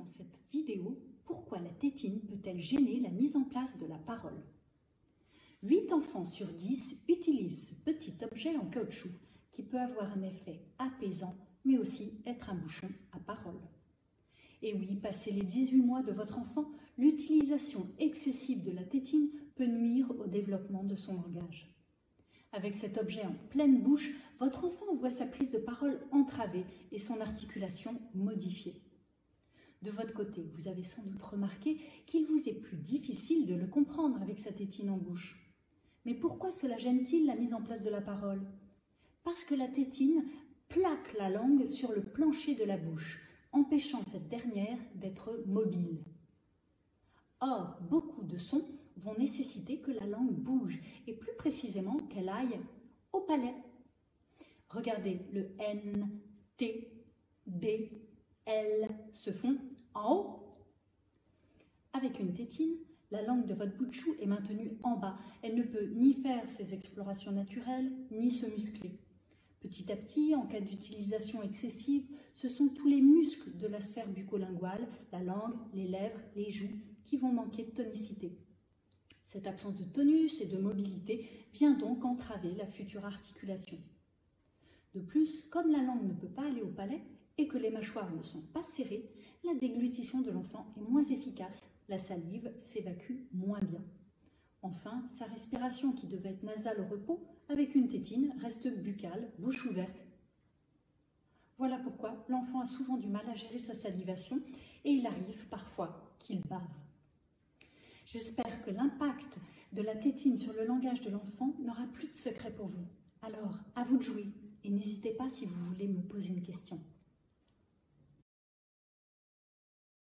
cette vidéo pourquoi la tétine peut-elle gêner la mise en place de la parole. 8 enfants sur 10 utilisent ce petit objet en caoutchouc qui peut avoir un effet apaisant mais aussi être un bouchon à parole. Et oui, passé les 18 mois de votre enfant, l'utilisation excessive de la tétine peut nuire au développement de son langage. Avec cet objet en pleine bouche, votre enfant voit sa prise de parole entravée et son articulation modifiée. De votre côté, vous avez sans doute remarqué qu'il vous est plus difficile de le comprendre avec sa tétine en bouche. Mais pourquoi cela gêne-t-il la mise en place de la parole? Parce que la tétine plaque la langue sur le plancher de la bouche, empêchant cette dernière d'être mobile. Or, beaucoup de sons vont nécessiter que la langue bouge, et plus précisément qu'elle aille au palais. Regardez, le N, T, D, L se font en haut. Avec une tétine, la langue de votre bout de chou est maintenue en bas. Elle ne peut ni faire ses explorations naturelles, ni se muscler. Petit à petit, en cas d'utilisation excessive, ce sont tous les muscles de la sphère bucco-linguale, la langue, les lèvres, les joues, qui vont manquer de tonicité. Cette absence de tonus et de mobilité vient donc entraver la future articulation. De plus, comme la langue ne peut pas aller au palais et que les mâchoires ne sont pas serrées, la déglutition de l'enfant est moins efficace, la salive s'évacue moins bien. Enfin, sa respiration qui devait être nasale au repos, avec une tétine, reste buccale, bouche ouverte. Voilà pourquoi l'enfant a souvent du mal à gérer sa salivation et il arrive parfois qu'il bave. J'espère que l'impact de la tétine sur le langage de l'enfant n'aura plus de secret pour vous. Alors, à vous de jouer et n'hésitez pas si vous voulez me poser une question.